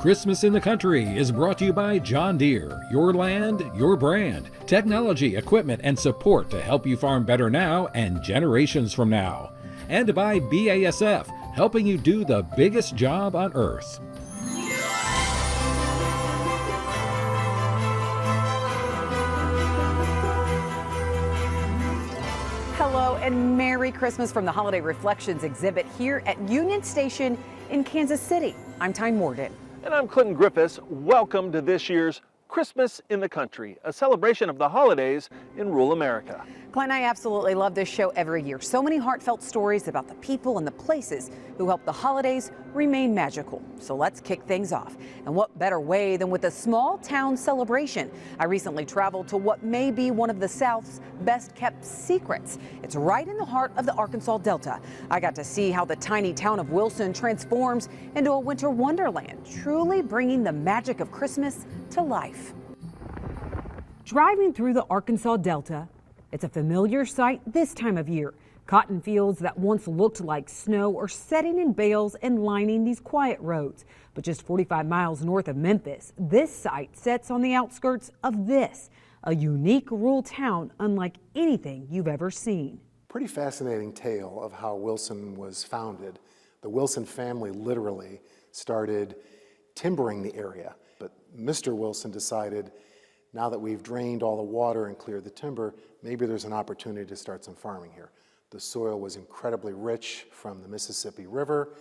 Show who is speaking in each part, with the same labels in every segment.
Speaker 1: Christmas in the Country is brought to you by John Deere, your land, your brand, technology, equipment, and support to help you farm better now and generations from now. And by BASF, helping you do the biggest job on earth.
Speaker 2: Hello and Merry Christmas from the Holiday Reflections exhibit here at Union Station in Kansas City. I'm Tyne Morgan.
Speaker 3: And I'm Clinton Griffiths. Welcome to this year's Christmas in the Country, a celebration of the holidays in rural America.
Speaker 2: Glenn, I absolutely love this show every year. So many heartfelt stories about the people and the places who help the holidays remain magical. So let's kick things off. And what better way than with a small town celebration? I recently traveled to what may be one of the South's best kept secrets. It's right in the heart of the Arkansas Delta. I got to see how the tiny town of Wilson transforms into a winter wonderland, truly bringing the magic of Christmas to life. Driving through the Arkansas Delta, it's a familiar sight this time of year. Cotton fields that once looked like snow are setting in bales and lining these quiet roads. But just 45 miles north of Memphis, this site sits on the outskirts of this, a unique rural town unlike anything you've ever seen.
Speaker 4: Pretty fascinating tale of how Wilson was founded. The Wilson family literally started timbering the area, but Mr. Wilson decided, now that we've drained all the water and cleared the timber, maybe there's an opportunity to start some farming here. The soil was incredibly rich from the Mississippi River,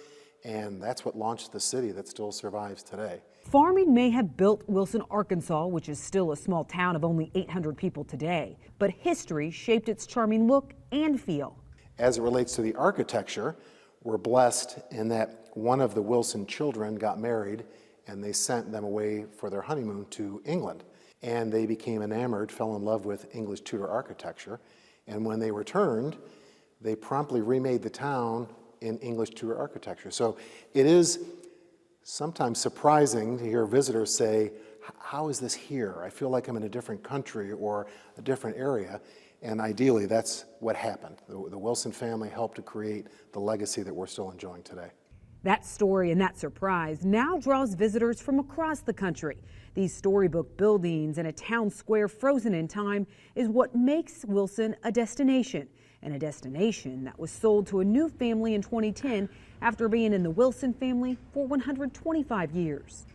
Speaker 4: and that's what launched the city that still survives today.
Speaker 2: Farming may have built Wilson, Arkansas, which is still a small town of only 800 people today, but history shaped its charming look and feel.
Speaker 4: As it relates to the architecture, we're blessed in that one of the Wilson children got married and they sent them away for their honeymoon to England. And they became enamored, fell in love with English Tudor architecture. And when they returned, they promptly remade the town in English Tudor architecture. So it is sometimes surprising to hear visitors say, how is this here? I feel like I'm in a different country or a different area. And ideally, that's what happened. The Wilson family helped to create the legacy that we're still enjoying today.
Speaker 2: That story and that surprise now draws visitors from across the country. These storybook buildings and a town square frozen in time is what makes Wilson a destination, and a destination that was sold to a new family in 2010 after being in the Wilson family for 125 years.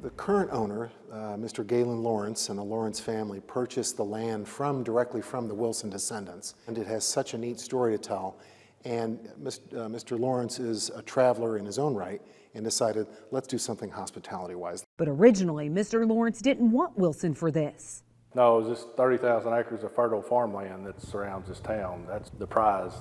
Speaker 4: The current owner, Mr. Galen Lawrence and the Lawrence family, purchased the land directly from the Wilson descendants, and it has such a neat story to tell. And Mr. Lawrence is a traveler in his own right and decided, let's do something hospitality-wise.
Speaker 2: But originally, Mr. Lawrence didn't want Wilson for this.
Speaker 5: No, it was just 30,000 acres of fertile farmland that surrounds this town. That's the prize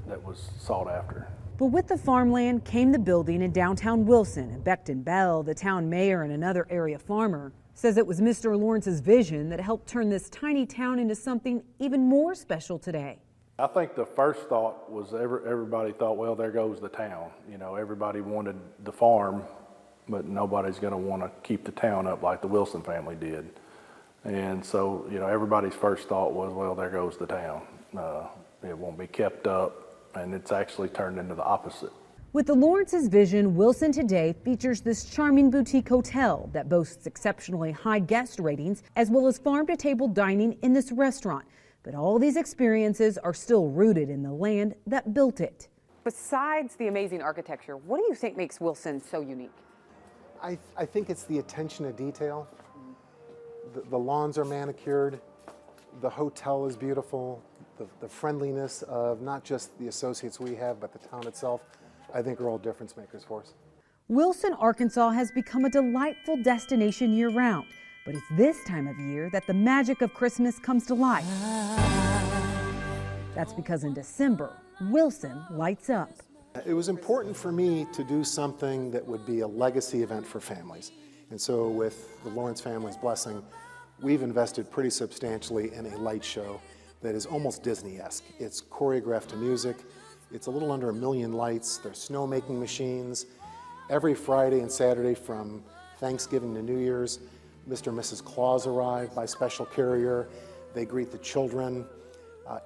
Speaker 5: that was sought after.
Speaker 2: But with the farmland came the building in downtown Wilson. And Becton Bell, the town mayor and another area farmer, says it was Mr. Lawrence's vision that helped turn this tiny town into something even more special today.
Speaker 5: I think the first thought was everybody thought, well, there goes the town. You know, everybody wanted the farm, but nobody's going to want to keep the town up like the Wilson family did. And so, you know, everybody's first thought was, well, there goes the town. It won't be kept up, and it's actually turned into the opposite.
Speaker 2: With the Lawrence's vision, Wilson today features this charming boutique hotel that boasts exceptionally high guest ratings, as well as farm-to-table dining in this restaurant. But all these experiences are still rooted in the land that built it. Besides the amazing architecture, what do you think makes Wilson so unique?
Speaker 4: I think it's the attention to detail. The lawns are manicured, the hotel is beautiful, the friendliness of not just the associates we have, but the town itself, I think are all difference makers for us.
Speaker 2: Wilson, Arkansas has become a delightful destination year-round. But it's this time of year that the magic of Christmas comes to life. That's because in December, Wilson lights up.
Speaker 4: It was important for me to do something that would be a legacy event for families. And so with the Lawrence family's blessing, we've invested pretty substantially in a light show that is almost Disney-esque. It's choreographed to music. It's a little under 1 million lights. There's snowmaking machines. Every Friday and Saturday from Thanksgiving to New Year's, Mr. and Mrs. Claus arrive by special carrier. They greet the children.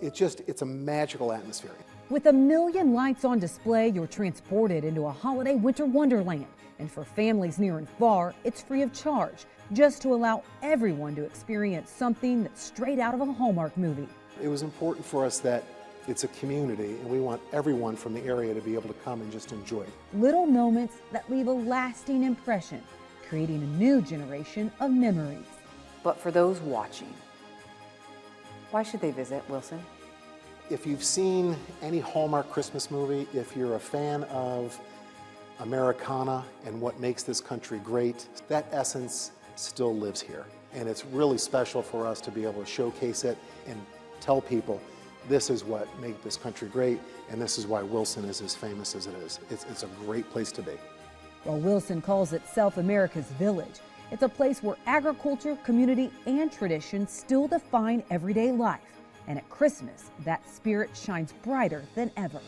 Speaker 4: It's a magical atmosphere.
Speaker 2: With 1 million lights on display, you're transported into a holiday winter wonderland. And for families near and far, it's free of charge, just to allow everyone to experience something that's straight out of a Hallmark movie.
Speaker 4: It was important for us that it's a community, and we want everyone from the area to be able to come and just enjoy it.
Speaker 2: Little moments that leave a lasting impression, creating a new generation of memories. But for those watching, why should they visit Wilson?
Speaker 4: If you've seen any Hallmark Christmas movie, if you're a fan of Americana and what makes this country great, that essence still lives here. And it's really special for us to be able to showcase it and tell people this is what made this country great, and this is why Wilson is as famous as it is. It's a great place to be.
Speaker 2: While Wilson calls itself America's Village, it's a place where agriculture, community, and tradition still define everyday life. And at Christmas, that spirit shines brighter than ever.